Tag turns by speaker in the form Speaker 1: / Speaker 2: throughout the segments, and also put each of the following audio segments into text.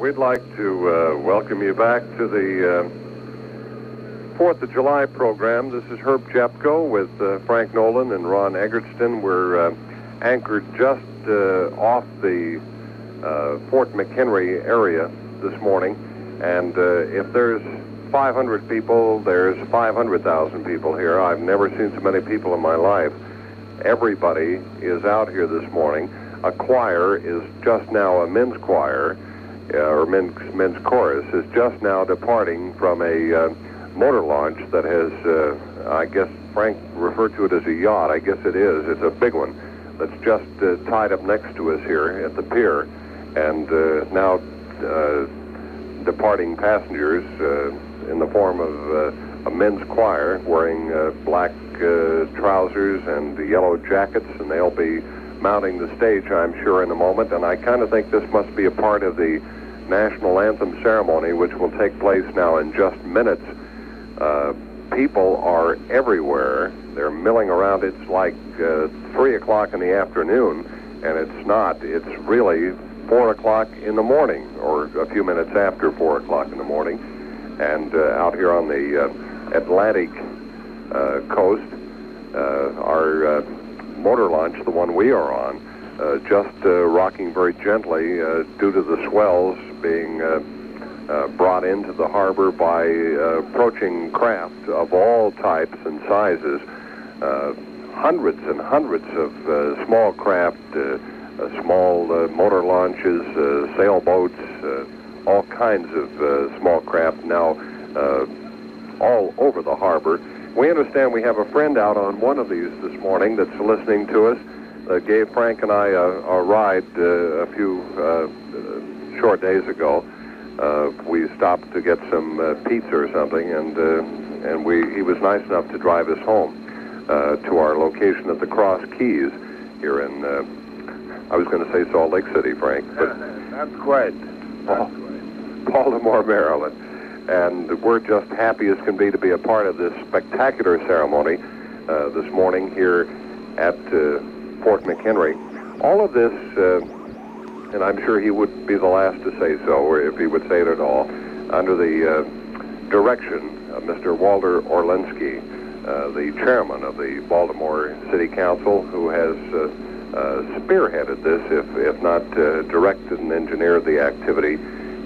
Speaker 1: We'd like to welcome you back to the 4th of July program. This is Herb Jepko with Frank Nolan and Ron Egerton. We're anchored just off the Fort McHenry area this morning. And if there's 500 people, there's 500,000 people here. I've never seen so many people in my life. Everybody is out here this morning. A choir is just now, a men's choir, or men's chorus, is just now departing from a motor launch that has, I guess Frank referred to it as a yacht. I guess it is. It's a big one that's just tied up next to us here at the pier, and now departing passengers in the form of a men's choir wearing black trousers and yellow jackets, and they'll be mounting the stage, I'm sure, in a moment. And I kind of think this must be a part of the national anthem ceremony, which will take place now in just minutes. People are everywhere. They're milling around. It's like 3 o'clock in the afternoon, and it's not. It's really 4 o'clock in the morning, or a few minutes after 4 o'clock in the morning. And out here on the Atlantic coast, our motor launch, the one we are on, just rocking very gently due to the swells being brought into the harbor by approaching craft of all types and sizes. Hundreds and hundreds of small craft, small motor launches, sailboats, all kinds of small craft now all over the harbor. We understand we have a friend out on one of these this morning that's listening to us. Gave Frank and I a ride a few short days ago. We stopped to get some pizza or something, and he was nice enough to drive us home to our location at the Cross Keys here in, I was going to say Salt Lake City, Frank, but
Speaker 2: not quite.
Speaker 1: Baltimore, Maryland. And we're just happy as can be to be a part of this spectacular ceremony this morning here at Fort McHenry. All of this, and I'm sure he would be the last to say so, if he would say it at all, under the direction of Mr. Walter Orlinsky, the chairman of the Baltimore City Council, who has spearheaded this, if not directed and engineered the activity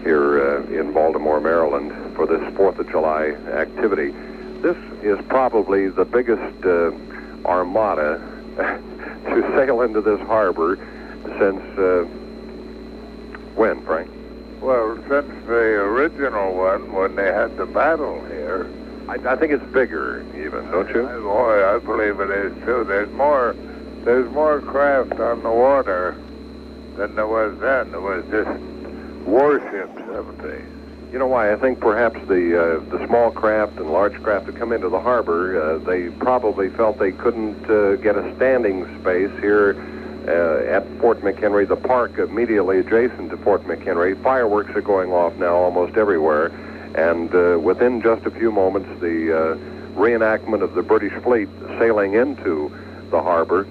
Speaker 1: here in Baltimore, Maryland, for this 4th of July activity. This is probably the biggest armada to sail into this harbor since when, Frank?
Speaker 2: Well, since the original one, when they had the battle here.
Speaker 1: I think it's bigger, even, don't you?
Speaker 2: I believe it is too. There's more craft on the water than there was then. There was just warships, haven't they?
Speaker 1: You know why? I think perhaps the small craft and large craft that come into the harbor, they probably felt they couldn't get a standing space here at Fort McHenry, the park immediately adjacent to Fort McHenry. Fireworks are going off now almost everywhere, and within just a few moments, the reenactment of the British fleet sailing into the harbor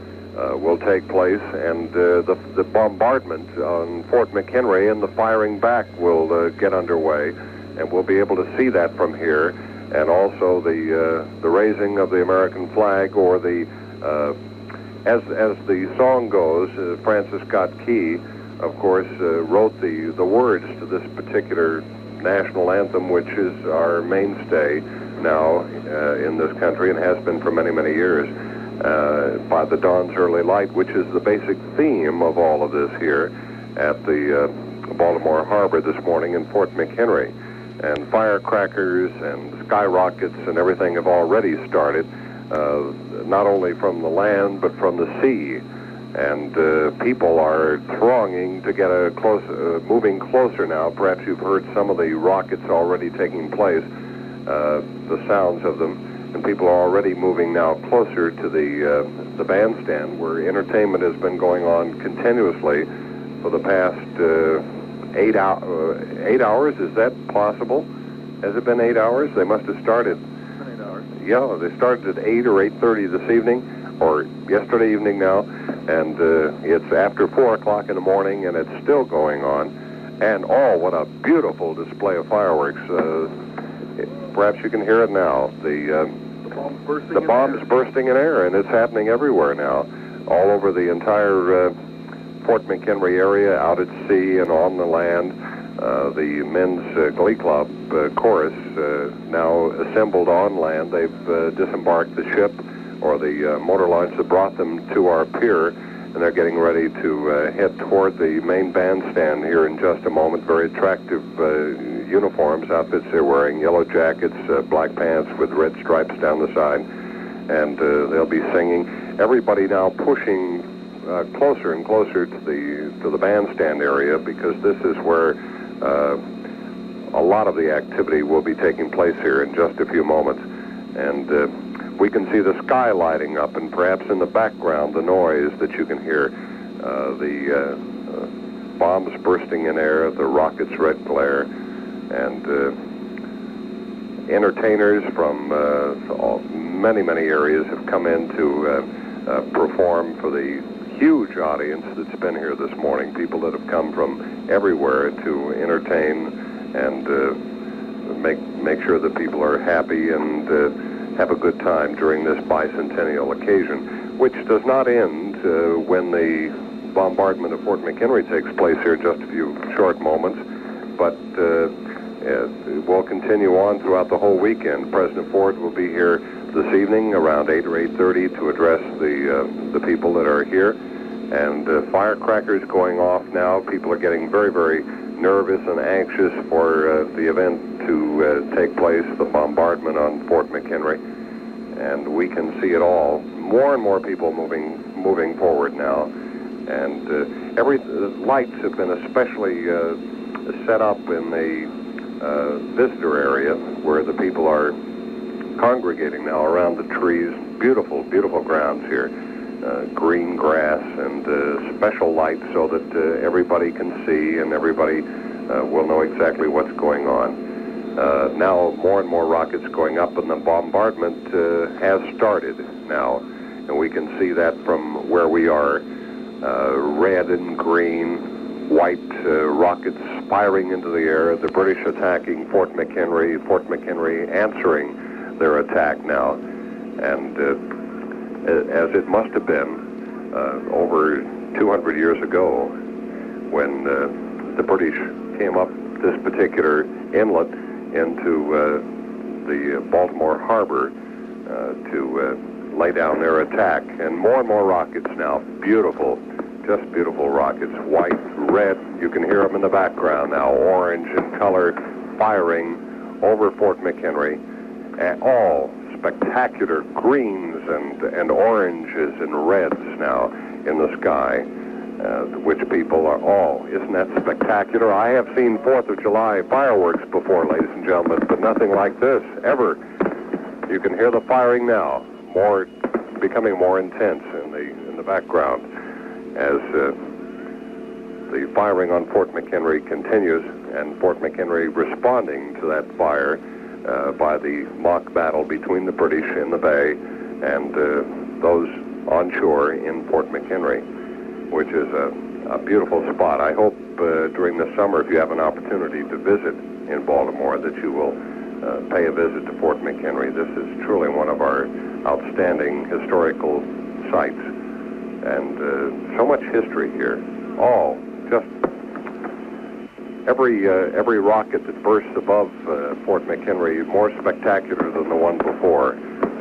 Speaker 1: will take place, and the bombardment on Fort McHenry and the firing back will get underway, and we'll be able to see that from here, and also the raising of the American flag, or the as the song goes, Francis Scott Key, of course, wrote the words to this particular national anthem, which is our mainstay now in this country and has been for many, many years. By the dawn's early light, which is the basic theme of all of this here at the Baltimore Harbor this morning in Fort McHenry. And firecrackers and skyrockets and everything have already started, not only from the land but from the sea. And people are thronging to get moving closer now. Perhaps you've heard some of the rockets already taking place, the sounds of them. And people are already moving now closer to the bandstand, where entertainment has been going on continuously for the past 8 hours. Is that possible? Has it been 8 hours? They must have started.
Speaker 2: 8 hours.
Speaker 1: Yeah, they started at 8 or 8:30 this evening, or yesterday evening now, and it's after 4 o'clock in the morning, and it's still going on. And oh, what a beautiful display of fireworks. Perhaps you can hear it now. The bombs bursting in air, and it's happening everywhere now, all over the entire Fort McHenry area, out at sea and on the land. The men's glee club chorus now assembled on land. They've disembarked the ship or the motor launch that brought them to our pier, and they're getting ready to head toward the main bandstand here in just a moment. Very attractive uniforms, outfits they're wearing, yellow jackets, black pants with red stripes down the side, and they'll be singing. Everybody now pushing closer and closer to the bandstand area, because this is where a lot of the activity will be taking place here in just a few moments. And we can see the sky lighting up, and perhaps in the background the noise that you can hear, the bombs bursting in air, the rockets' red glare, and entertainers from many areas have come in to perform for the huge audience that's been here this morning, people that have come from everywhere to entertain and make sure that people are happy and have a good time during this bicentennial occasion, which does not end when the bombardment of Fort McHenry takes place here in just a few short moments, but it will continue on throughout the whole weekend. President Ford will be here this evening around 8 or 8:30 to address the people that are here, and firecrackers going off now. People are getting very nervous and anxious for the event to take place, the bombardment on Fort McHenry, and we can see it all. More and more people moving forward now, and lights have been especially set up in the visitor area where the people are congregating now around the trees. Beautiful grounds here. Green grass and special lights so that everybody can see and everybody will know exactly what's going on. Now more and more rockets going up, and the bombardment has started now, and we can see that from where we are. Red and green, white rockets firing into the air, the British attacking Fort McHenry answering their attack now, and as it must have been over 200 years ago when the British came up this particular inlet into the Baltimore harbor to lay down their attack. And more rockets now. Beautiful, just beautiful rockets. White, red, you can hear them in the background now. Orange in color, firing over Fort McHenry. And all spectacular greens and oranges and reds now in the sky, which people are all. Isn't that spectacular? I have seen 4th of July fireworks before, ladies and gentlemen, but nothing like this, ever. You can hear the firing now, becoming more intense in the background as the firing on Fort McHenry continues, and Fort McHenry responding to that fire by the mock battle between the British in the bay and those on shore in Fort McHenry, which is a beautiful spot. I hope during the summer, if you have an opportunity to visit in Baltimore, that you will pay a visit to Fort McHenry. This is truly one of our outstanding historical sites, and so much history here. All just every rocket that bursts above Fort McHenry more spectacular than the one before.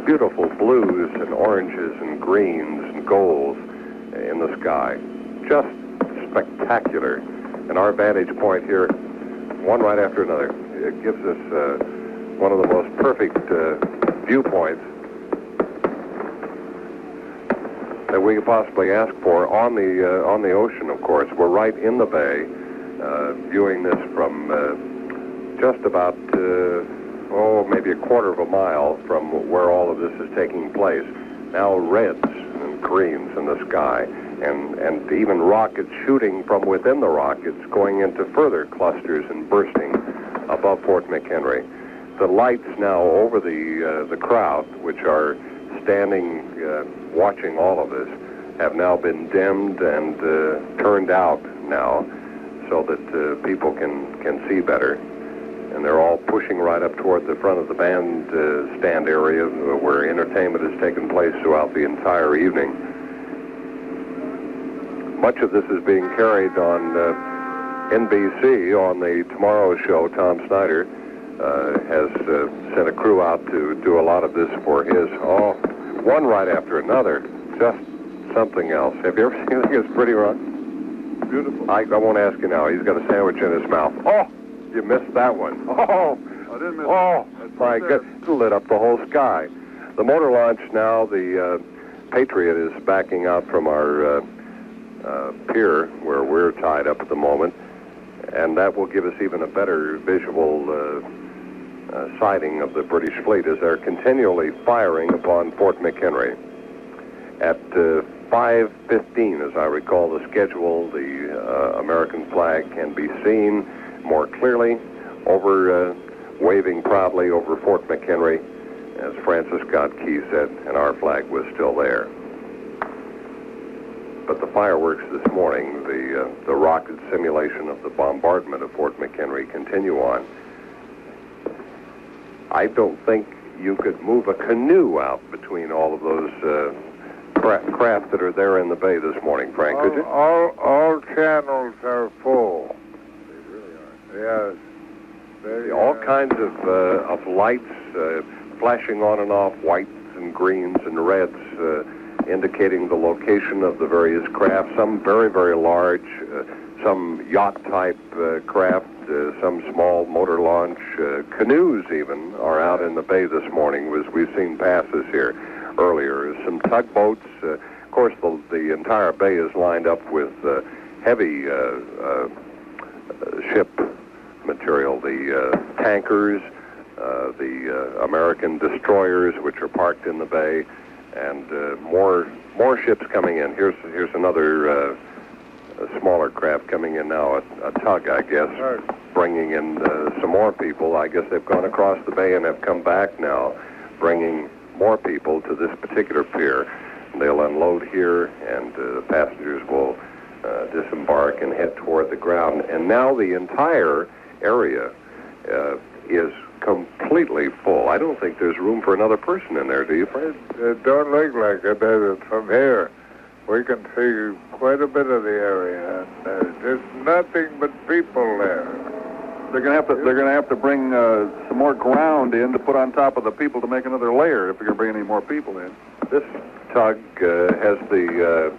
Speaker 1: Beautiful blues and oranges and greens and golds in the sky. Just spectacular. And our vantage point here, one right after another, it gives us one of the most perfect viewpoints that we could possibly ask for on the ocean. Of course, we're right in the bay, viewing this from just about maybe a quarter of a mile from where all of this is taking place. Now reds and greens in the sky, and even rockets shooting from within the rockets, going into further clusters and bursting above Fort McHenry. The lights now over the crowd, which are standing watching all of this, have now been dimmed and turned out now, so that people can see better. And they're all pushing right up toward the front of the bandstand area where entertainment has taken place throughout the entire evening. Much of this is being carried on NBC on the Tomorrow Show. Tom Snyder has sent a crew out to do a lot of this for his. Oh, one right after another. Just something else. Have you ever seen anything as pretty, Ron?
Speaker 3: Beautiful.
Speaker 1: I won't ask you now. He's got a sandwich in his mouth. Oh, you missed that one. Oh,
Speaker 3: I didn't miss
Speaker 1: it. My goodness. It lit up the whole sky. The motor launch now, the Patriot is backing out from our pier where we're tied up at the moment, and that will give us even a better visual sighting of the British fleet as they're continually firing upon Fort McHenry. At 5:15, as I recall the schedule, the American flag can be seen more clearly waving proudly over Fort McHenry, as Francis Scott Key said, and our flag was still there. But the fireworks this morning, the rocket simulation of the bombardment of Fort McHenry, continue on. I don't think you could move a canoe out between all of those craft that are there in the bay this morning, Frank, could you?
Speaker 2: All channels are full.
Speaker 1: They really are.
Speaker 2: Yes. They,
Speaker 1: all kinds of lights flashing on and off, whites and greens and reds, indicating the location of the various craft, some very, very large, some yacht-type craft, some small motor launch. Canoes even are out in the bay this morning, as we've seen passes here earlier. Some tugboats. Of course, the entire bay is lined up with heavy ship material, the tankers, the American destroyers, which are parked in the bay, and more ships coming in. Here's another a smaller craft coming in now, a tug, I guess, bringing in some more people. I guess they've gone across the bay and have come back now, bringing more people to this particular pier. They'll unload here, and the passengers will disembark and head toward the ground. And now the entire area is completely full. I don't think there's room for another person in there, do you, Fred?
Speaker 2: It don't look like it, does it? From here, we can see quite a bit of the area, and there's nothing but people there.
Speaker 3: They're gonna have to bring some more ground in to put on top of the people to make another layer if you're gonna bring any more people in.
Speaker 1: This tug has the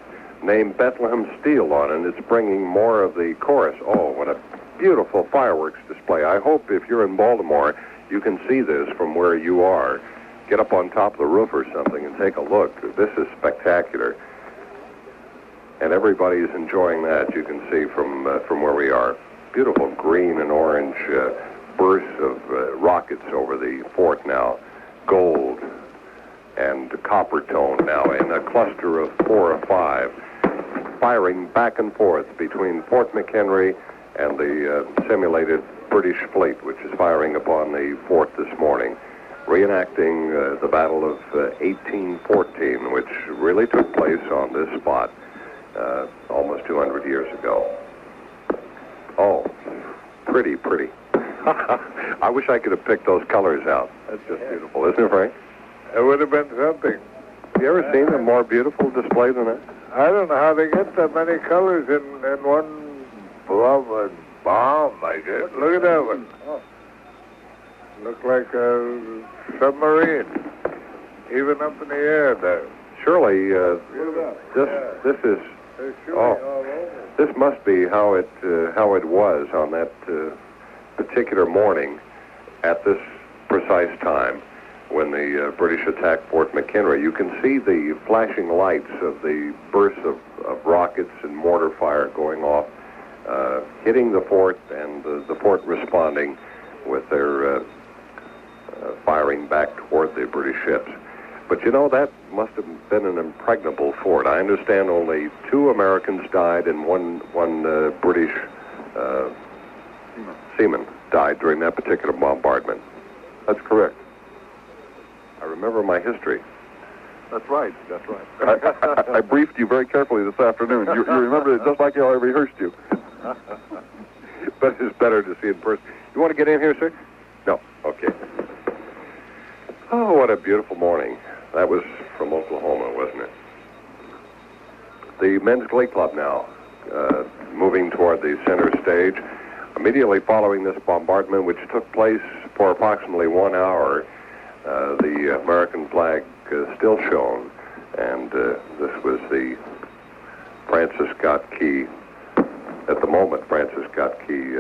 Speaker 1: name Bethlehem Steel on it, and it's bringing more of the chorus. Oh, what a beautiful fireworks display. I hope if you're in Baltimore, you can see this from where you are. Get up on top of the roof or something and take a look. This is spectacular. And everybody's enjoying that, you can see from where we are. Beautiful green and orange bursts of rockets over the fort now. Gold and copper tone now in a cluster of 4 or 5, firing back and forth between Fort McHenry and the simulated British fleet, which is firing upon the fort this morning, reenacting the Battle of 1814, which really took place on this spot almost 200 years ago. Oh, pretty, pretty. I wish I could have picked those colors out. That's just beautiful, isn't it, Frank?
Speaker 2: It would have been something.
Speaker 1: Have you ever seen a more beautiful display than that?
Speaker 2: I don't know how they get that many colors in one bomb, I guess. Look at that one. Oh. Look like a submarine, even up in the air there.
Speaker 1: Surely, this is. This must be how it was on that particular morning at this precise time when the British attacked Fort McHenry. You can see the flashing lights of the bursts of rockets and mortar fire going off, hitting the fort, and the fort responding with their firing back toward the British ships. But you know, that must have been an impregnable fort. I understand only 2 Americans died and one British seaman died during that particular bombardment.
Speaker 3: That's correct.
Speaker 1: I remember my history.
Speaker 3: That's right. That's right. I briefed you very carefully this afternoon. You remember it just like I rehearsed you.
Speaker 1: But it's better to see in person. You want to get in here, sir? No. Okay. Oh, what a beautiful morning. That was from Oklahoma, wasn't it? The Men's Glee Club now, moving toward the center stage. Immediately following this bombardment, which took place for approximately 1 hour, the American flag still shone, and this was the Francis Scott Key. At the moment, Francis Scott Key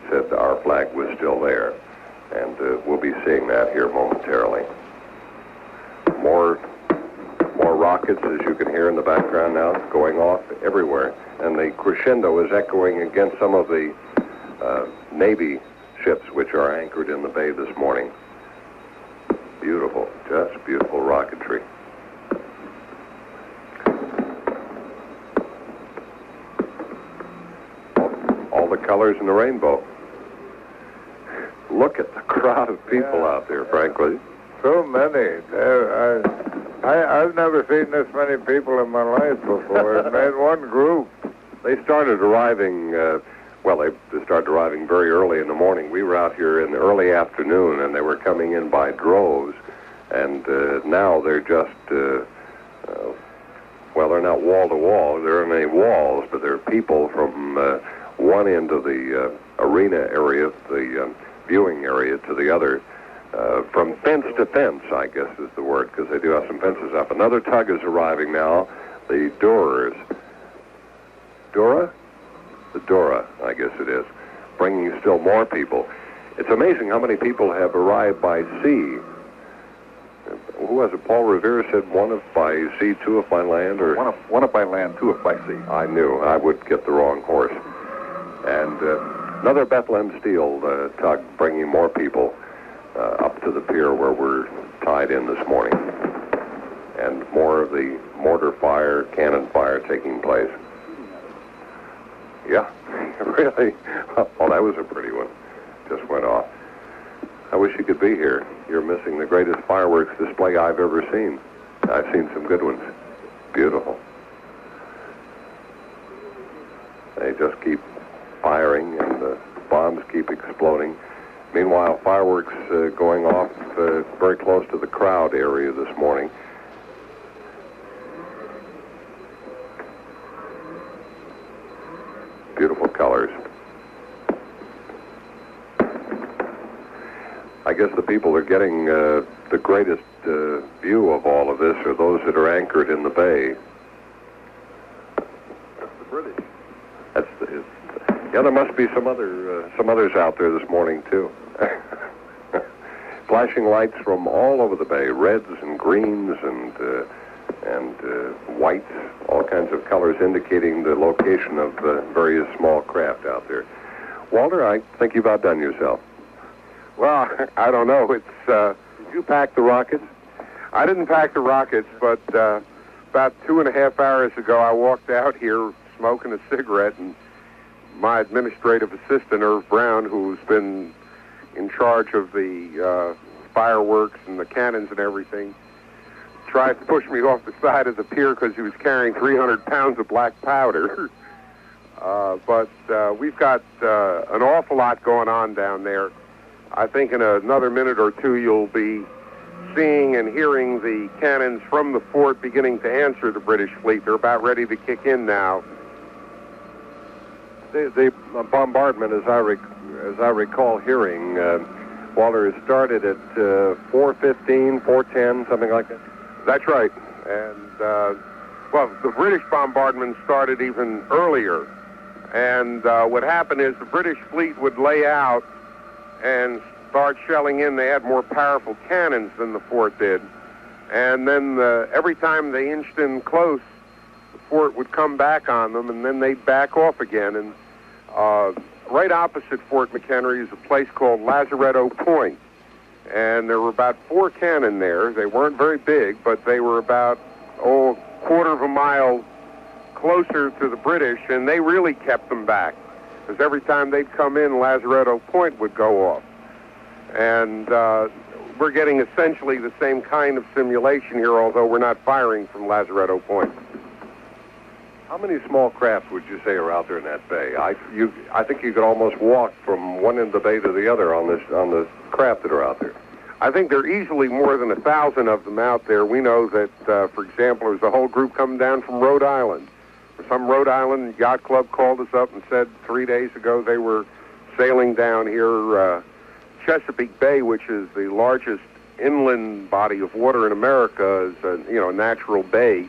Speaker 1: said our flag was still there, and we'll be seeing that here momentarily. More rockets, as you can hear in the background now, going off everywhere, and the crescendo is echoing against some of the Navy ships which are anchored in the bay this morning. Beautiful, just beautiful rocketry. All the colors in the rainbow. Look at the crowd of people out there, frankly.
Speaker 2: So many. I've never seen this many people in my life before. In one group.
Speaker 1: They started arriving, they started arriving very early in the morning. We were out here in the early afternoon, and they were coming in by droves. And now they're just, they're not wall-to-wall. There aren't any walls, but there are people from one end of the arena area, the viewing area, to the other. From fence to fence, I guess is the word, because they do have some fences up. Another tug is arriving now, the Doras. Dora? The Dora, I guess it is, bringing still more people. It's amazing how many people have arrived by sea. Who was it? Paul Revere said one if by sea, two if by land, or
Speaker 3: one if by land, two if by sea.
Speaker 1: I knew I would get the wrong horse. And another Bethlehem Steel tug bringing more people up to the pier where we're tied in this morning, and more of the mortar fire, cannon fire taking place. Yeah, really. Oh, that was a pretty one. Just went off. I wish you could be here. You're missing the greatest fireworks display I've ever seen. I've seen some good ones. Beautiful. They just keep firing, and the bombs keep exploding. Meanwhile, fireworks going off very close to the crowd area this morning. Beautiful colors. I guess the people that are getting the greatest view of all of this are those that are anchored in the bay.
Speaker 3: That's the British.
Speaker 1: Yeah, there must be some others out there this morning too. Flashing lights from all over the bay, reds and greens and whites, all kinds of colors indicating the location of various small craft out there. Walter, I think you've outdone yourself.
Speaker 4: Well, I don't know. Did
Speaker 1: you pack the rockets?
Speaker 4: I didn't pack the rockets, but about 2.5 hours ago, I walked out here smoking a cigarette, and my administrative assistant, Irv Brown, who's been in charge of the fireworks and the cannons and everything, tried to push me off the side of the pier because he was carrying 300 pounds of black powder. But we've got an awful lot going on down there. I think in another minute or two you'll be seeing and hearing the cannons from the fort beginning to answer the British fleet. They're about ready to kick in now.
Speaker 1: The bombardment, as I recall hearing, Walter, it started at 4:15, 4:10, something like that.
Speaker 4: That's right. And, the British bombardment started even earlier. And what happened is the British fleet would lay out and start shelling in. They had more powerful cannons than the fort did. And then every time they inched in close, the fort would come back on them, and then they'd back off again. And right opposite Fort McHenry is a place called Lazaretto Point. And there were about 4 cannon there. They weren't very big, but they were about, a quarter of a mile closer to the British, and they really kept them back. Because every time they'd come in, Lazaretto Point would go off. And we're getting essentially the same kind of simulation here, although we're not firing from Lazaretto Point.
Speaker 1: How many small craft would you say are out there in that bay? I think you could almost walk from one end of the bay to the other on the craft that are out there.
Speaker 4: I think there are easily more than 1,000 of them out there. We know that, for example, there's a whole group coming down from Rhode Island. Some Rhode Island yacht club called us up and said 3 days ago they were sailing down here. Chesapeake Bay, which is the largest inland body of water in America, is a natural bay.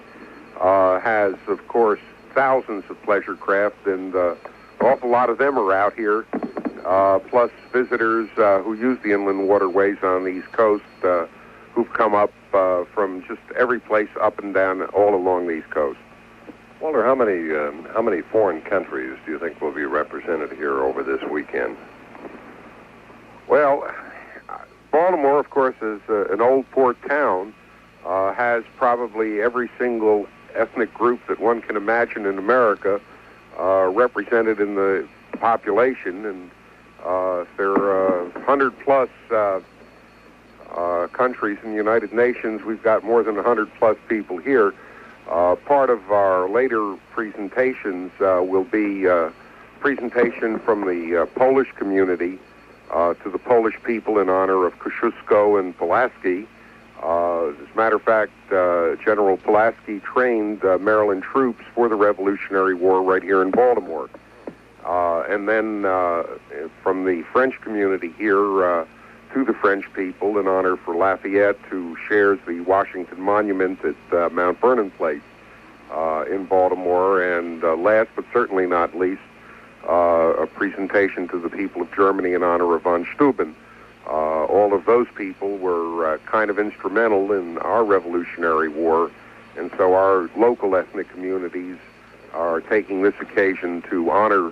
Speaker 4: Has, of course, thousands of pleasure craft, and an awful lot of them are out here, plus visitors who use the inland waterways on the East Coast who've come up from just every place up and down all along the East Coast.
Speaker 1: Walter, how many foreign countries do you think will be represented here over this weekend?
Speaker 4: Well, Baltimore, of course, is an old port town, has probably every single ethnic group that one can imagine in America represented in the population, and there are 100-plus countries in the United Nations. We've got more than 100-plus people here. Part of our later presentations will be a presentation from the Polish community to the Polish people in honor of Kosciuszko and Pulaski. As a matter of fact, General Pulaski trained Maryland troops for the Revolutionary War right here in Baltimore. And then from the French community here to the French people in honor for Lafayette, who shares the Washington Monument at Mount Vernon Place in Baltimore. And last but certainly not least, a presentation to the people of Germany in honor of von Steuben. All of those people were kind of instrumental in our Revolutionary War, and so our local ethnic communities are taking this occasion to honor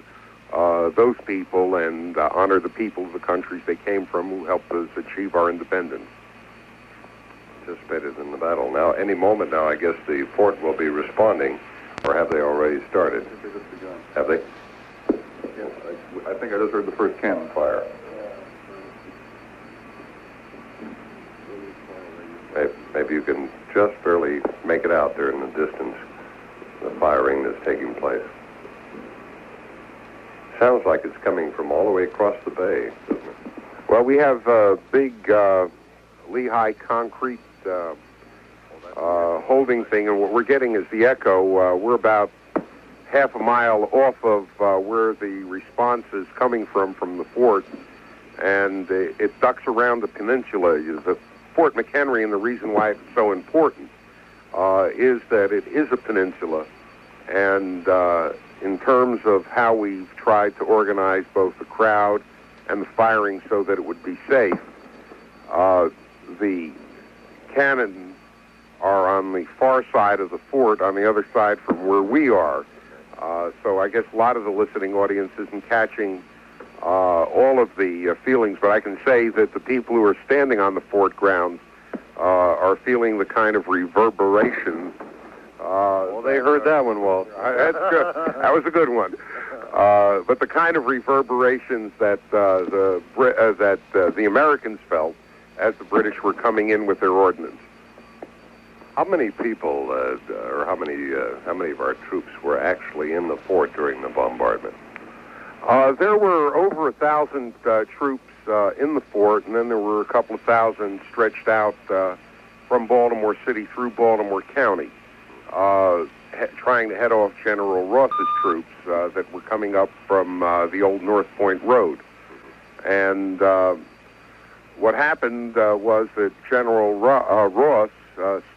Speaker 4: those people and honor the people of the countries they came from who helped us achieve our independence.
Speaker 1: Participated in the battle. Now, any moment now, I guess the fort will be responding, or have they already started?
Speaker 3: They just begun.
Speaker 1: Have they?
Speaker 3: Yes, I think I just heard the first cannon fire.
Speaker 1: Maybe you can just barely make it out there in the distance, the firing that's taking place. Sounds like it's coming from all the way across the bay, doesn't it?
Speaker 4: Well, we have a big Lehigh concrete holding thing, and what we're getting is the echo. We're about half a mile off of where the response is coming from the fort, and it ducks around the peninsula. The Fort McHenry, and the reason why it's so important is that it is a peninsula, and in terms of how we've tried to organize both the crowd and the firing so that it would be safe, the cannon are on the far side of the fort, on the other side from where we are. So I guess a lot of the listening audience isn't catching all of the feelings, but I can say that the people who are standing on the fort grounds are feeling the kind of reverberation.
Speaker 1: Well, they heard that one, Walt.
Speaker 4: That's good. That was a good one. But the kind of reverberations that the Americans felt as the British were coming in with their ordnance.
Speaker 1: How many people, or how many of our troops were actually in the fort during the bombardment?
Speaker 4: There were over 1,000 troops in the fort, and then there were a couple of thousand stretched out from Baltimore City through Baltimore County, trying to head off General Ross's troops that were coming up from the old North Point Road. And what happened was that General Ross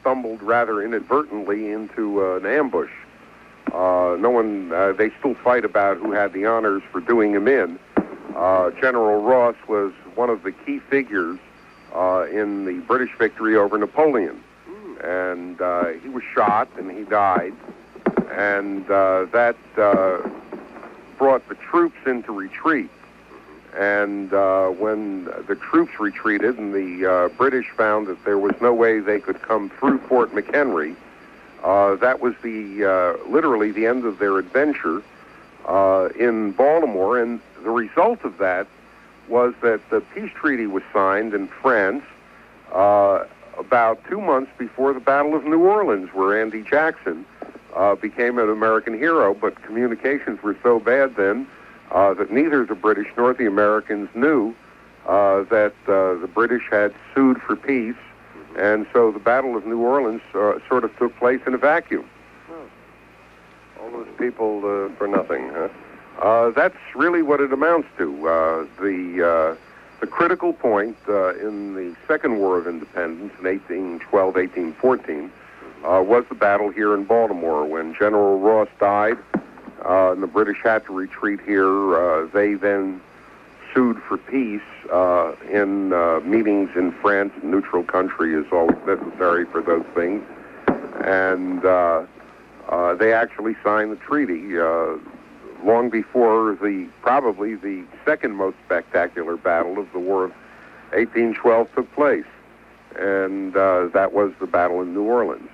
Speaker 4: stumbled rather inadvertently into an ambush. They still fight about who had the honors for doing him in. General Ross was one of the key figures in the British victory over Napoleon. And he was shot and he died. And that brought the troops into retreat. And when the troops retreated and the British found that there was no way they could come through Fort McHenry, that was literally the end of their adventure in Baltimore. And the result of that was that the peace treaty was signed in France about 2 months before the Battle of New Orleans, where Andy Jackson became an American hero, but communications were so bad then that neither the British nor the Americans knew that the British had sued for peace, and so the Battle of New Orleans sort of took place in a vacuum.
Speaker 1: All those people for nothing, huh?
Speaker 4: That's really what it amounts to. The critical point in the Second War of Independence in 1812, 1814 was the battle here in Baltimore when General Ross died and the British had to retreat here. They then sued for peace in meetings in France. Neutral country is always necessary for those things. And they actually signed the treaty long before probably the second most spectacular battle of the War of 1812 took place. And that was the battle in New Orleans.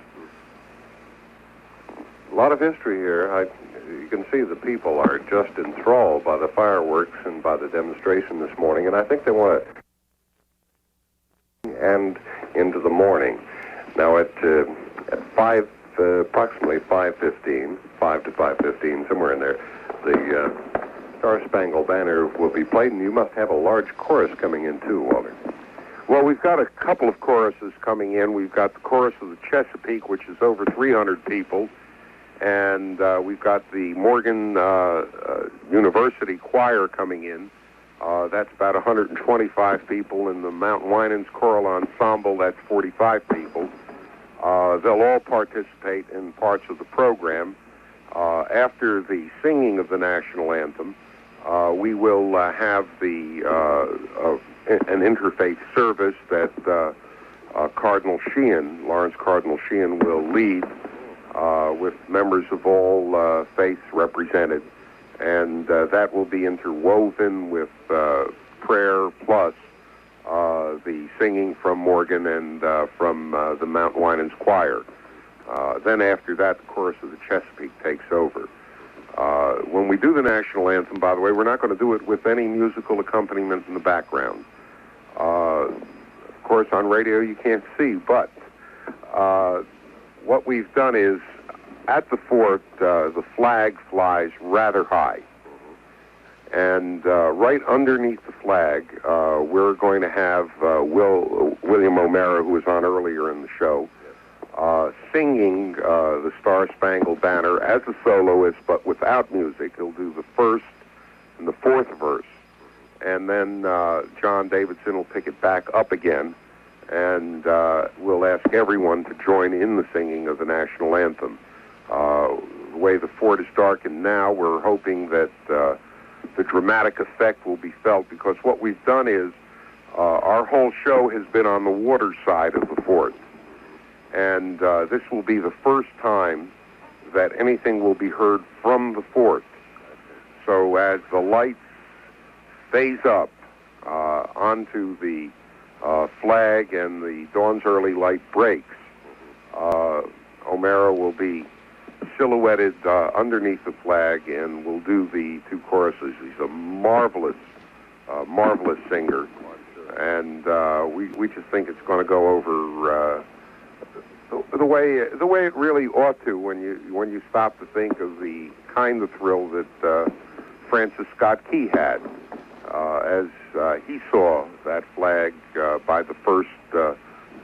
Speaker 1: A lot of history here. You can see the people are just enthralled by the fireworks and by the demonstration this morning, and I think they want to and into the morning. Now at approximately 5:15, 5 to 5:15, somewhere in there, the Star Spangled Banner will be played, and you must have a large chorus coming in too, Walter.
Speaker 4: Well, we've got a couple of choruses coming in. We've got the chorus of the Chesapeake, which is over 300 people. And we've got the Morgan University Choir coming in. That's about 125 people. And the Mount Winans Choral Ensemble, that's 45 people. They'll all participate in parts of the program. After the singing of the national anthem, we will have an interfaith service that Cardinal Sheehan, Lawrence Cardinal Sheehan, will lead. With members of all faiths represented, and that will be interwoven with prayer plus the singing from Morgan and from the Mount Winans Choir. Then after that, the chorus of the Chesapeake takes over. When we do the national anthem, by the way, we're not going to do it with any musical accompaniment in the background. Of course, on radio you can't see, but what we've done is, at the fort, the flag flies rather high. And right underneath the flag, we're going to have William O'Mara, who was on earlier in the show, singing the Star Spangled Banner as a soloist, but without music. He'll do the first and the fourth verse. And then John Davidson will pick it back up again. And we'll ask everyone to join in the singing of the national anthem. The way the fort is darkened now, we're hoping that the dramatic effect will be felt, because what we've done is our whole show has been on the water side of the fort. And this will be the first time that anything will be heard from the fort. So as the lights phase up onto the flag and the dawn's early light breaks, O'Mara will be silhouetted underneath the flag and will do the two choruses. He's a marvelous singer, and we just think it's going to go over the way it really ought to when you stop to think of the kind of thrill that Francis Scott Key had as he saw that flag by the first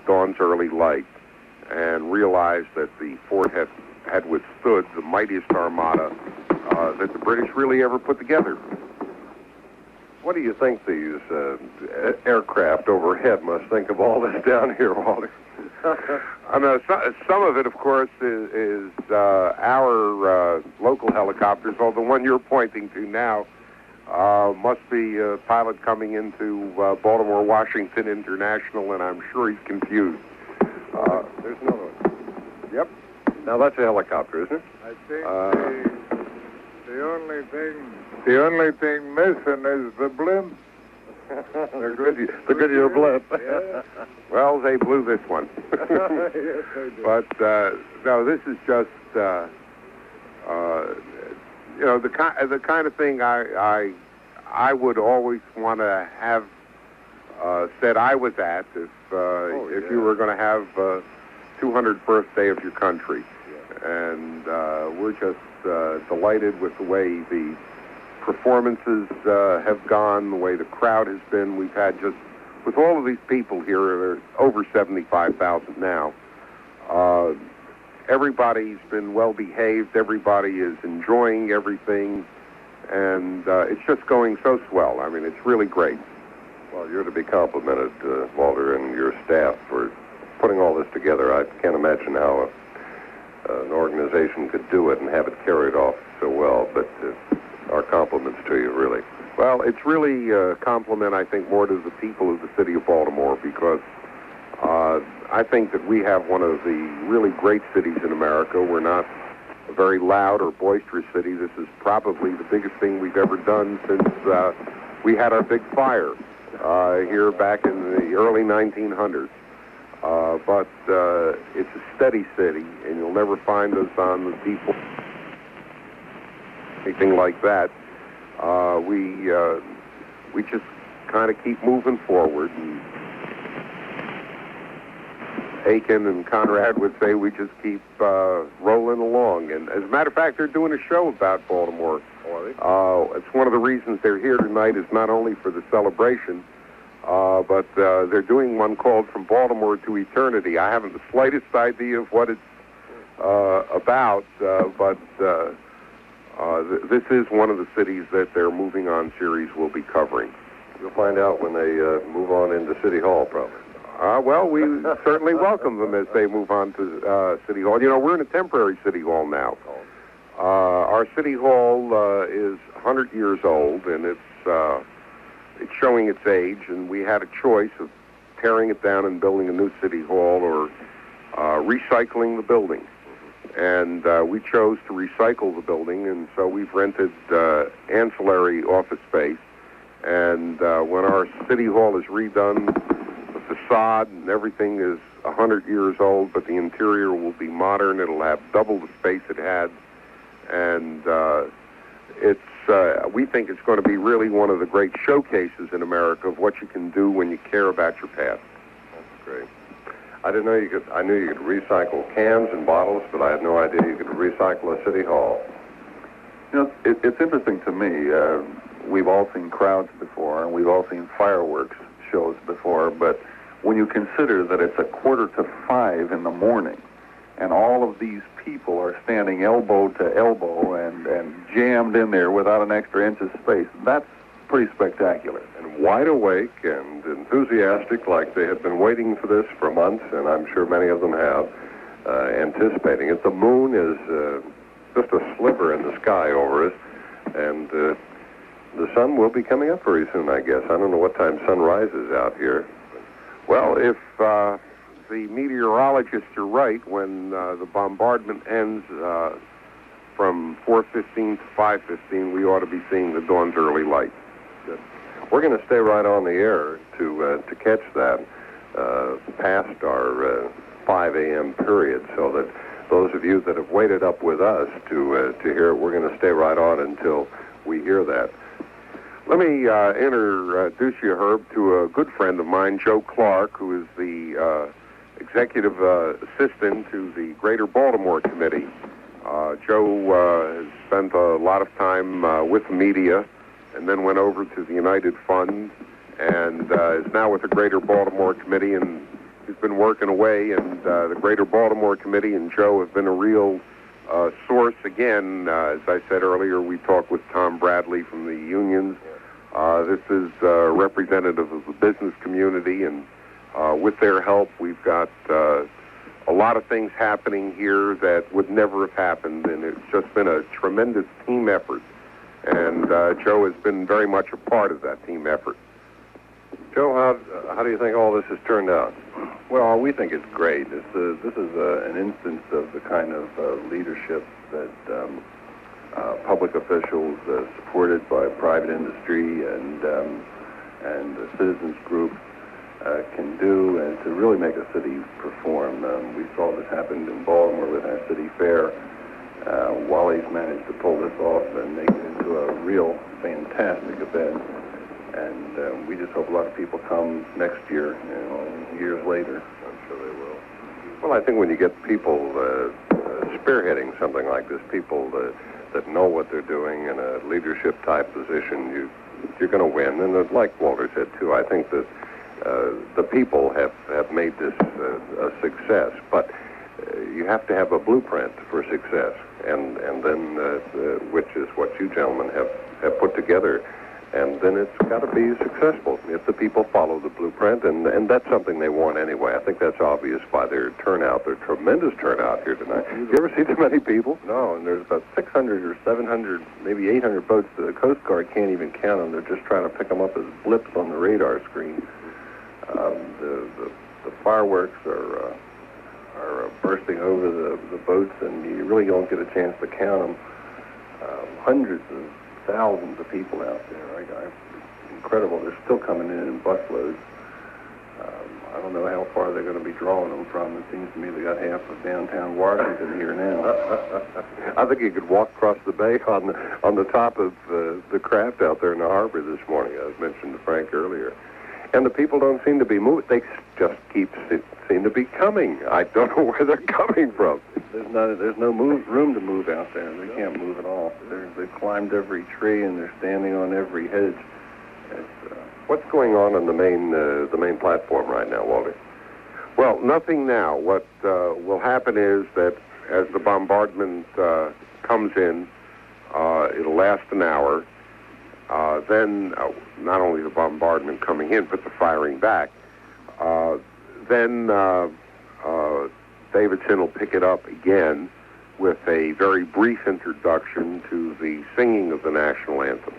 Speaker 4: dawn's early light and realized that the fort had withstood the mightiest armada that the British really ever put together.
Speaker 1: What do you think these aircraft overhead must think of all this down here, Walter?
Speaker 4: I know some of it, of course, is our local helicopters, although the one you're pointing to now must be a pilot coming into Baltimore, Washington International, and I'm sure he's confused.
Speaker 1: There's another one.
Speaker 4: Yep.
Speaker 1: Now that's a helicopter, isn't it?
Speaker 2: I think the only thing missing is the blimp.
Speaker 1: the Goodyear blimp.
Speaker 2: Yeah.
Speaker 4: Well, they blew this one.
Speaker 2: Yes, they did.
Speaker 4: But no, this is just the kind of thing I would always want to have said I was at if you were going to have 200th birthday of your country. and we're just delighted with the way the performances have gone, the way the crowd has been. We've had just, with all of these people here, there are over 75,000 now. Everybody's been well behaved. Everybody is enjoying everything, and it's just going so swell. I mean, it's really great.
Speaker 1: Well, you're to be complimented, Walter, and your staff for putting all this together. I can't imagine how an organization could do it and have it carried off so well, but our compliments to you, really.
Speaker 4: Well, it's really a compliment, I think, more to the people of the city of Baltimore, because I think that we have one of the really great cities in America. We're not a very loud or boisterous city. This is probably the biggest thing we've ever done since we had our big fire here back in the early 1900s. But it's a steady city, and you'll never find us on the people, anything like that. We just kind of keep moving forward. And Aiken and Conrad would say we just keep rolling along. And as a matter of fact, they're doing a show about Baltimore. It's one of the reasons they're here tonight is not only for the celebration, but they're doing one called From Baltimore to Eternity. I haven't the slightest idea of what it's about, but this is one of the cities that their Moving On series will be covering.
Speaker 1: You'll find out when they move on into City Hall, probably.
Speaker 4: Well, we certainly welcome them as they move on to City Hall. You know, we're in a temporary City Hall now. Our City Hall is 100 years old, and it's showing its age, and we had a choice of tearing it down and building a new City Hall or recycling the building. And we chose to recycle the building, and so we've rented ancillary office space. And when our City Hall is redone, the facade and everything is 100 years old, but the interior will be modern. It'll have double the space it had. And we think it's going to be really one of the great showcases in America of what you can do when you care about your past.
Speaker 1: That's great. I didn't know you could. I knew you could recycle cans and bottles, but I had no idea you could recycle a City Hall.
Speaker 3: You know, it's interesting to me. We've all seen crowds before, and we've all seen fireworks shows before, but when you consider that it's 4:45 in the morning, and all of these people are standing elbow to elbow and jammed in there without an extra inch of space, that's pretty spectacular.
Speaker 1: And wide awake and enthusiastic, like they have been waiting for this for months, and I'm sure many of them have, anticipating it. The moon is just a sliver in the sky over us, and the sun will be coming up very soon, I guess. I don't know what time sun rises out here.
Speaker 4: Well, if the meteorologists are right, when the bombardment ends from 4:15 to 5:15, we ought to be seeing the dawn's early light.
Speaker 1: Good. We're going to stay right on the air to catch that past our 5 a.m. period, so that those of you that have waited up with us to hear it, we're going to stay right on until we hear that.
Speaker 4: Let me introduce you, Herb, to a good friend of mine, Joe Clark, who is the executive assistant to the Greater Baltimore Committee. Joe has spent a lot of time with the media, and then went over to the United Fund, and is now with the Greater Baltimore Committee, and he's been working away, and the Greater Baltimore Committee and Joe have been a real source. Again, as I said earlier, we talked with Tom Bradley from the unions. This is representative of the business community, and with their help, we've got a lot of things happening here that would never have happened, and it's just been a tremendous team effort. And Joe has been very much a part of that team effort.
Speaker 1: Joe, how do you think all this has turned out?
Speaker 5: Well, we think it's great. This is an instance of the kind of leadership that public officials supported by private industry and the citizens group can do, and to really make a city perform. We saw this happen in Baltimore with our city fair. Wally's managed to pull this off and make it into a real fantastic event. And we just hope a lot of people come next year, years later.
Speaker 1: I'm sure they will. Well, I think when you get people spearheading something like this, people that know what they're doing in a leadership-type position, you're going to win. And like Walter said, too, I think that the people have made this a success. But you have to have a blueprint for success, and then which is what you gentlemen have put together. And then it's got to be successful if the people follow the blueprint, and that's something they want anyway. I think that's obvious by their turnout, their tremendous turnout here tonight. You ever see too many people?
Speaker 5: No, and there's about 600 or 700, maybe 800 boats. The Coast Guard can't even count them. They're just trying to pick them up as blips on the radar screen. The fireworks are bursting over the boats, and you really don't get a chance to count them. Hundreds of thousands of people out there. It's incredible. They're still coming in busloads. I don't know how far they're going to be drawing them from. It seems to me they got half of downtown Washington here now.
Speaker 1: I think you could walk across the bay on the top of the craft out there in the harbor this morning. I mentioned to Frank earlier. And the people don't seem to be moving. They just seem to be coming. I don't know where they're coming from.
Speaker 5: There's no room to move out there. They can't move at all. They've climbed every tree and they're standing on every hedge.
Speaker 1: What's going on the main platform right now, Walter?
Speaker 4: Well, nothing now. What will happen is that as the bombardment comes in, it'll last an hour. Then not only the bombardment coming in, but the firing back. Then Davidson will pick it up again with a very brief introduction to the singing of the national anthem.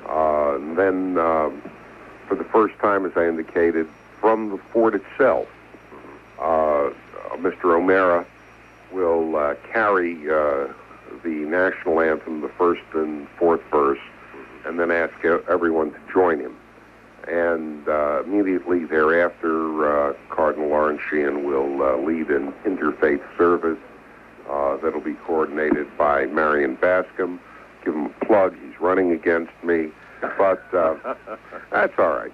Speaker 4: And then, for the first time, as I indicated, from the fort itself, Mr. O'Mara will carry the national anthem, the first and fourth verse, and then ask everyone to join him. And immediately thereafter, Cardinal Lawrence Sheehan will lead an interfaith service that'll be coordinated by Marion Bascom. Give him a plug. He's running against me, but that's all right.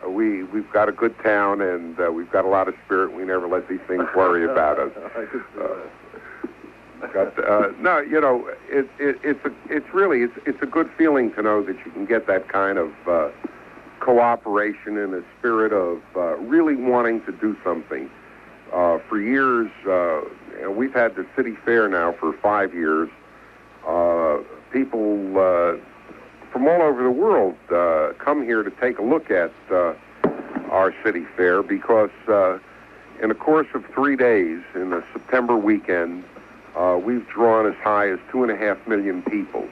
Speaker 4: We've got a good town, and we've got a lot of spirit. We never let these things worry about us. No, you know, it's a good feeling to know that you can get that kind of cooperation in a spirit of really wanting to do something. For years, we've had the city fair now for 5 years. People from all over the world come here to take a look at our city fair because in the course of 3 days, in the September weekend, we've drawn as high as 2.5 million people.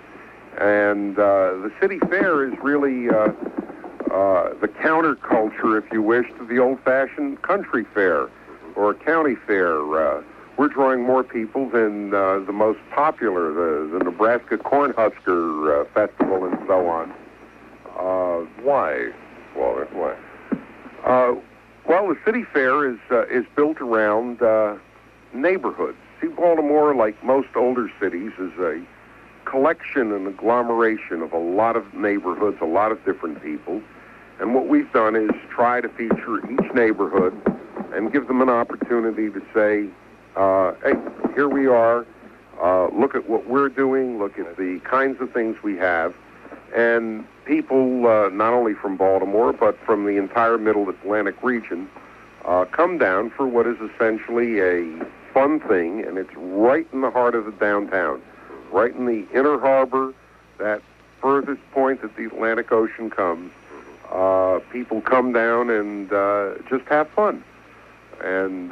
Speaker 4: And the city fair is really the counterculture, if you wish, to the old-fashioned country fair or county fair. We're drawing more people than the most popular, the Nebraska Cornhusker Festival and so on.
Speaker 1: Why, Walter? Why?
Speaker 4: Well, the city fair is built around neighborhoods. See, Baltimore, like most older cities, is a collection and agglomeration of a lot of neighborhoods, a lot of different people. And what we've done is try to feature each neighborhood and give them an opportunity to say, hey, here we are, look at what we're doing, look at the kinds of things we have. And people, not only from Baltimore, but from the entire Middle Atlantic region, come down for what is essentially a fun thing, and it's right in the heart of the downtown, right in the inner harbor, that furthest point that the Atlantic Ocean comes. People come down and just have fun. And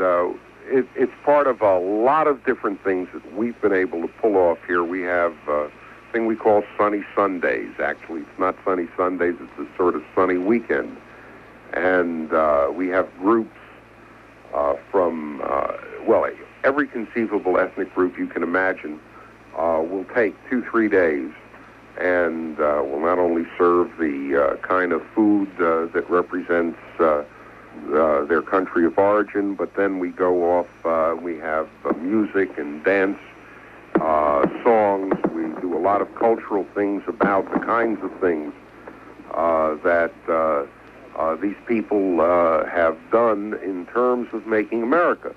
Speaker 4: it's part of a lot of different things that we've been able to pull off here. We have a thing we call Sunny Sundays. Actually, it's not Sunny Sundays, it's a sort of sunny weekend. And we have groups from, every conceivable ethnic group you can imagine will take 2-3 days and will not only serve the kind of food that represents their country of origin, but then we go off, we have music and dance, songs. We do a lot of cultural things about the kinds of things that these people have done in terms of making America.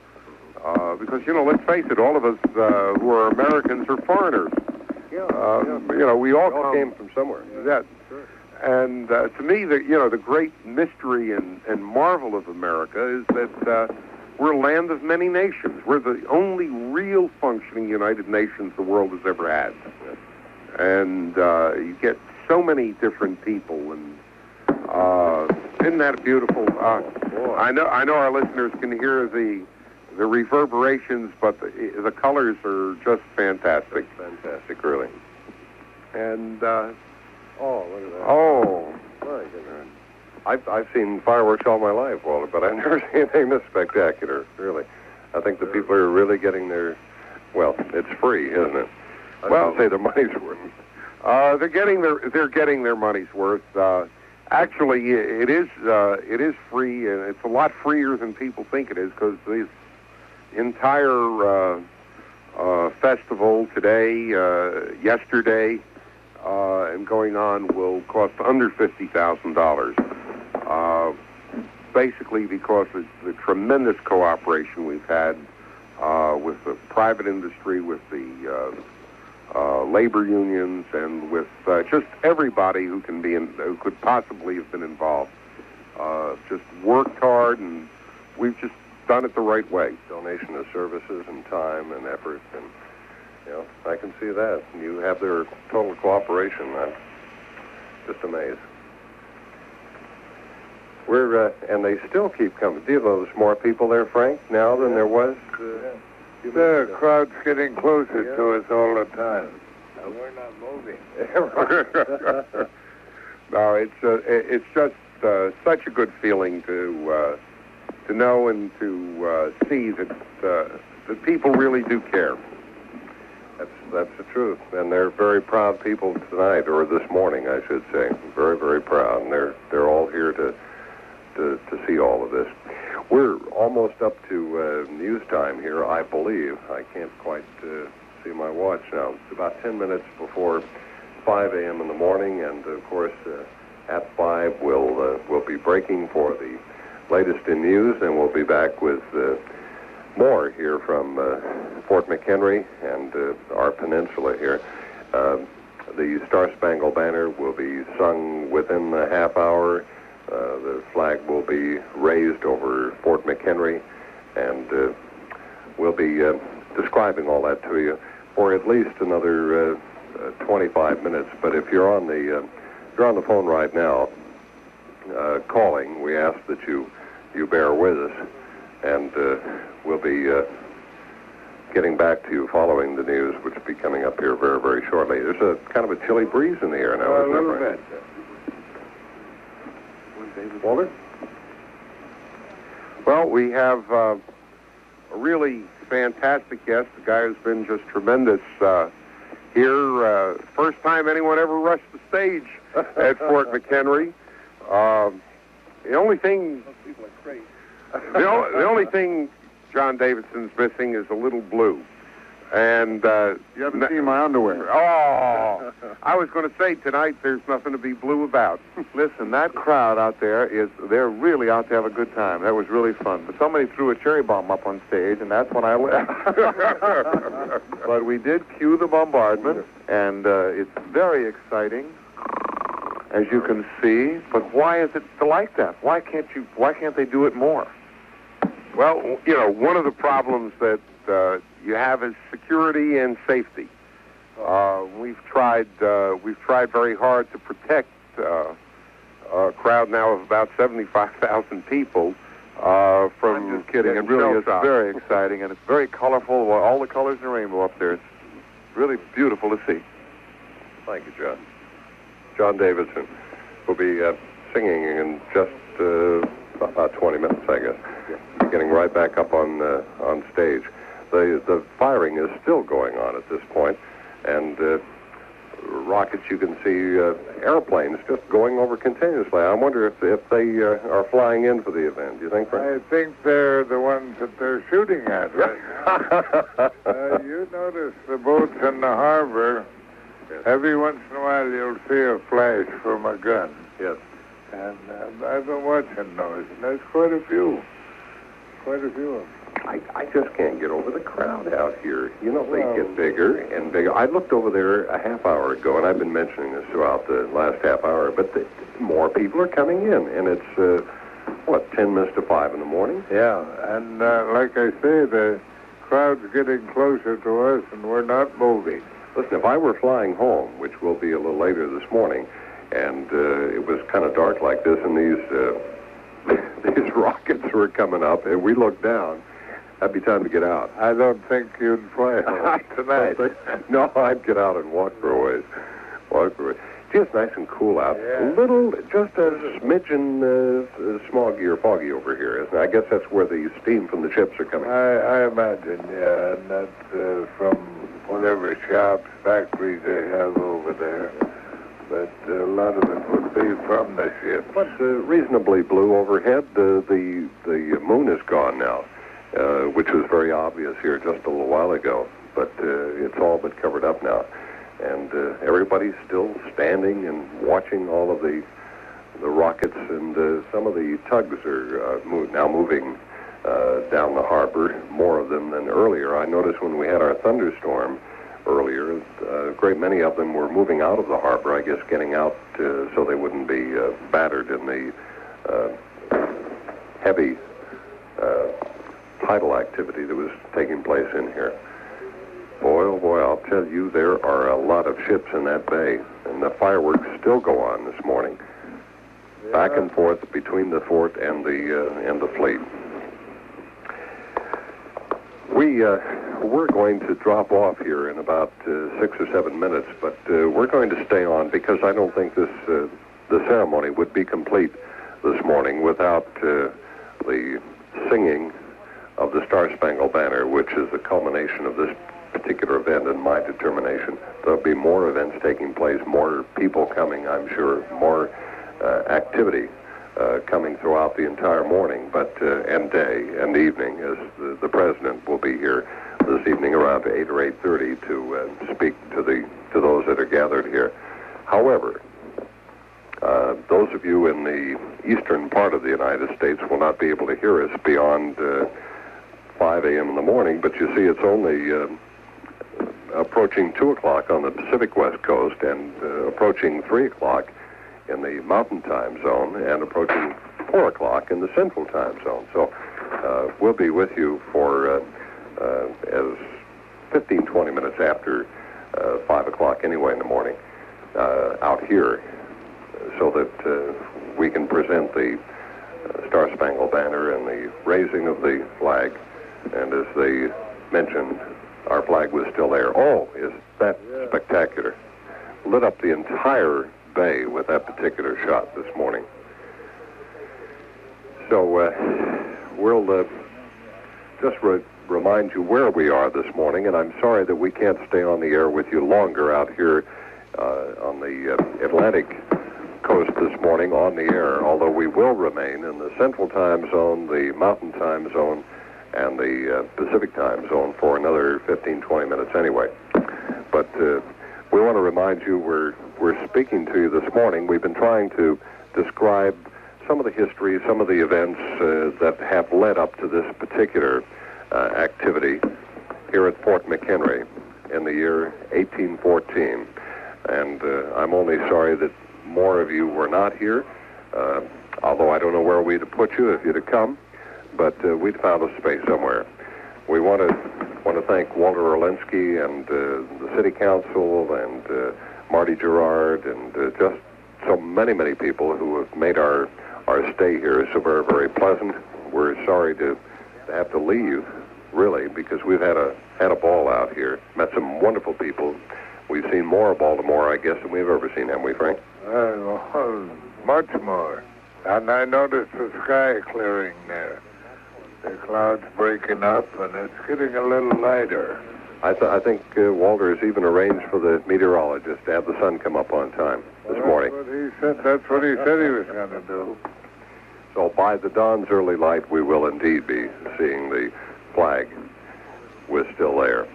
Speaker 4: Because, let's face it, all of us who are Americans are foreigners. We all
Speaker 1: came from somewhere.
Speaker 4: Yeah. Sure. And to me, the great mystery and marvel of America is that we're a land of many nations. We're the only real functioning United Nations the world has ever had. And you get so many different people, and isn't that beautiful? I know our listeners can hear the reverberations, but the colors are just fantastic.
Speaker 1: Fantastic, really.
Speaker 4: And
Speaker 1: look at that.
Speaker 4: Oh,
Speaker 1: my goodness. I've seen fireworks all my life, Walter, but I've never seen anything this spectacular. Really, I think the people are really getting their. Well, it's free, isn't it? I would say their money's worth.
Speaker 4: They're getting their money's worth. Actually, it is free, and it's a lot freer than people think it is, because the entire festival today, yesterday, and going on will cost under $50,000. Basically, because of the tremendous cooperation we've had with the private industry, with the labor unions, and with just everybody who who could possibly have been involved. Just worked hard, and we've just done it the right way.
Speaker 1: Donation of services and time and effort, and I can see that. You have their total cooperation. I'm just amazed. And they still keep coming. Do you know there's more people there, Frank, now than there was?
Speaker 2: The crowd's getting closer to us all the time. And we're not moving.
Speaker 4: No, it's just such a good feeling to know and to see that the people really do care.
Speaker 1: That's the truth, and they're very proud people tonight, or this morning, I should say. Very, very proud, and they're all here to see all of this. We're almost up to news time here, I believe. I can't quite see my watch now. It's about 10 minutes before 5 a.m. in the morning, and of course, at 5 we'll be breaking for the latest in news, and we'll be back with more here from Fort McHenry and our peninsula here. The Star-Spangled Banner will be sung within a half hour. The flag will be raised over Fort McHenry, and we'll be describing all that to you for at least another 25 minutes. But if you're on the phone right now, calling, we ask that you bear with us, and we'll be getting back to you following the news, which will be coming up here very, very shortly. There's a kind of a chilly breeze in the air now, isn't
Speaker 2: a little bit.
Speaker 1: Walter?
Speaker 4: Well, we have a really fantastic guest, a guy who's been just tremendous here. First time anyone ever rushed the stage at Fort McHenry. The only thing... The only thing John Davidson's missing is a little blue. And
Speaker 3: you haven't seen my underwear.
Speaker 4: Oh, I was going to say tonight there's nothing to be blue about.
Speaker 3: Listen, that crowd out there they're really out to have a good time. That was really fun. But somebody threw a cherry bomb up on stage, and that's when I left. But we did cue the bombardment, and it's very exciting, as you can see. But why is it like that? Why can't they do it more?
Speaker 4: Well, one of the problems that you have is security and safety. We've tried very hard to protect a crowd now of about 75,000 people from.
Speaker 3: I'm just kidding. It really is very exciting, and it's very colorful. All the colors in the rainbow up there. It's really beautiful to see.
Speaker 1: Thank you, John. John Davidson will be singing in just about 20 minutes, I guess. Getting right back up on stage. The firing is still going on at this point, and rockets, you can see airplanes just going over continuously. I wonder if they are flying in for the event. Do you think, Frank?
Speaker 2: I think they're the ones that they're shooting at right now. You notice the boats in the harbor, every once in a while you'll see a flash from a gun.
Speaker 1: Yes.
Speaker 2: And I've been watching those, and there's quite a few. Quite a few of them.
Speaker 5: I just can't get over the crowd out here. You know, they get bigger and bigger. I looked over there a half hour ago, and I've been mentioning this throughout the last half hour, but more people are coming in, and it's, 10 minutes to 5 in the morning?
Speaker 2: Yeah, and like I say, the crowd's getting closer to us, and we're not moving.
Speaker 5: Listen, if I were flying home, which will be a little later this morning, and it was kind of dark like this, and these rockets were coming up, and we looked down, that'd be time to get out.
Speaker 2: I don't think you'd fly home tonight.
Speaker 5: No, I'd get out and walk for a ways. Just nice and cool out.
Speaker 2: Yeah.
Speaker 5: Just a smidgen smoggy or foggy over here, isn't it? I guess that's where the steam from the ships are coming.
Speaker 2: I imagine, yeah, and that's from whatever shops, factories they have over there. But a lot of it would be from the ships.
Speaker 5: But reasonably blue overhead. The moon is gone now, which was very obvious here just a little while ago. But it's all but covered up now. And everybody's still standing and watching all of the rockets, and some of the tugs are now moving down the harbor, more of them than earlier. I noticed when we had our thunderstorm earlier, a great many of them were moving out of the harbor, I guess getting out so they wouldn't be battered in the heavy tidal activity that was taking place in here. Boy, oh boy, I'll tell you, there are a lot of ships in that bay, and the fireworks still go on this morning, back and forth between the fort and the fleet. We're going to drop off here in about 6 or 7 minutes, but we're going to stay on because I don't think the ceremony would be complete this morning without the singing of the Star-Spangled Banner, which is the culmination of this particular event and my determination. There'll be more events taking place, more people coming, I'm sure, more activity coming throughout the entire morning, and day and evening, as the president will be here this evening around 8 or 8:30 to speak to those that are gathered here. However, those of you in the eastern part of the United States will not be able to hear us beyond 5 a.m. in the morning, but you see it's only approaching 2 o'clock on the Pacific West Coast and approaching 3 o'clock in the Mountain Time Zone and approaching 4 o'clock in the Central Time Zone. So we'll be with you for as 15, 20 minutes after 5 o'clock anyway in the morning out here so that we can present the Star-Spangled Banner and the raising of the flag. And as they mentioned, our flag was still there. Oh, is that spectacular. Lit up the entire bay with that particular shot this morning. So we'll just remind you where we are this morning, and I'm sorry that we can't stay on the air with you longer out here on the Atlantic coast this morning on the air, although we will remain in the Central Time Zone, the Mountain Time Zone, and the Pacific Time Zone for another 15, 20 minutes anyway. But we want to remind you we're speaking to you this morning. We've been trying to describe some of the history, some of the events that have led up to this particular activity here at Fort McHenry in the year 1814. And I'm only sorry that more of you were not here, although I don't know where we'd have put you if you'd have come. But we'd found a space somewhere. We want to thank Walter Orlinsky and the City Council and Marty Gerard and just so many people who have made our stay here so very, very pleasant. We're sorry to have to leave, really, because we've had a ball out here. Met some wonderful people. We've seen more of Baltimore, I guess, than we've ever seen, haven't we, Frank?
Speaker 2: Much more. And I noticed the sky clearing there. The clouds breaking up, and it's getting a little lighter.
Speaker 5: I think Walter has even arranged for the meteorologist to have the sun come up on time this morning.
Speaker 2: That's what he said he was going to do.
Speaker 5: So by the dawn's early light, we will indeed be seeing the flag was still there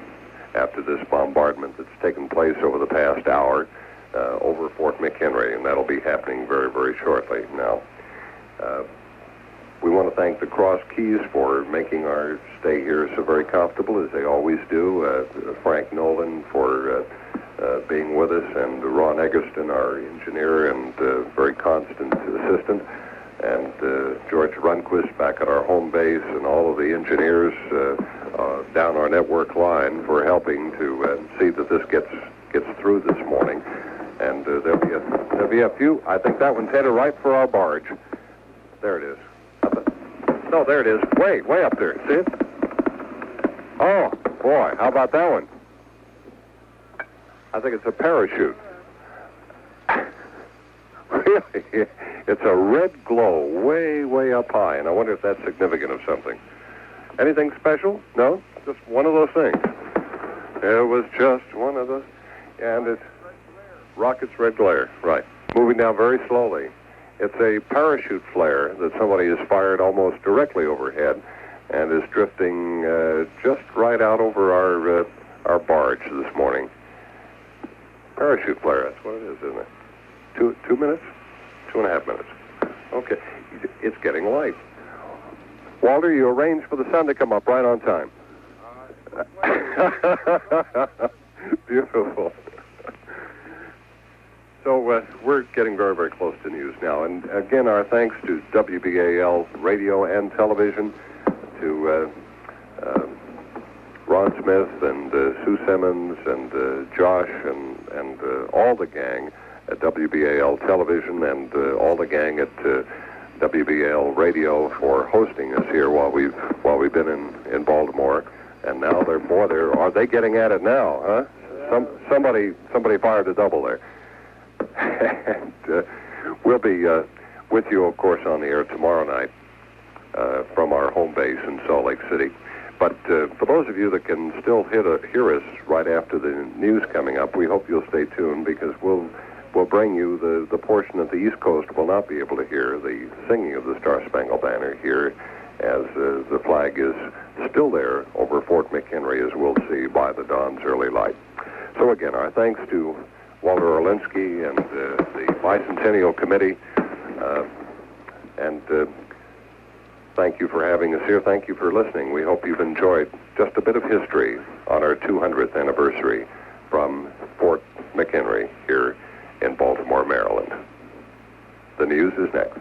Speaker 5: after this bombardment that's taken place over the past hour over Fort McHenry, and that'll be happening very, very shortly. Now, we want to
Speaker 1: thank the Cross Keys for making our stay here so very comfortable, as they always do. Frank Nolan for being with us, and Ron Eggerson, our engineer and very constant assistant, and George Runquist back at our home base, and all of the engineers down our network line for helping to see that this gets through this morning. And there'll be a few. I think that one's headed right for our barge. There it is. No, there it is. Way up there. See it? Oh, boy, how about that one? I think it's a parachute. Really? It's a red glow way up high, and I wonder if that's significant of something. Anything special? No? Just one of those things. It was just one of those. And it's rocket's red glare. Right. Moving down very slowly. It's a parachute flare that somebody has fired almost directly overhead and is drifting just right out over our barge this morning. Parachute flare, that's what it is, isn't it? 2 minutes? 2.5 minutes. Okay. It's getting light. Walter, you arranged for the sun to come up right on time. Beautiful. So we're getting very, very close to news now. And again, our thanks to WBAL Radio and Television, to Ron Smith and Sue Simmons and Josh and all the gang at WBAL Television, and all the gang at WBAL Radio for hosting us here while we've been in Baltimore. And now are they getting at it now, huh? Somebody fired a double there. And we'll be with you, of course, on the air tomorrow night from our home base in Salt Lake City. But for those of you that can still hear us right after the news coming up, we hope you'll stay tuned, because we'll bring you the portion that the East Coast will not be able to hear, the singing of the Star-Spangled Banner here, as the flag is still there over Fort McHenry, as we'll see by the dawn's early light. So again, our thanks to Walter Orlinsky and the Bicentennial Committee, and thank you for having us here. Thank you for listening. We hope you've enjoyed just a bit of history on our 200th anniversary from Fort McHenry here in Baltimore, Maryland. The news is next.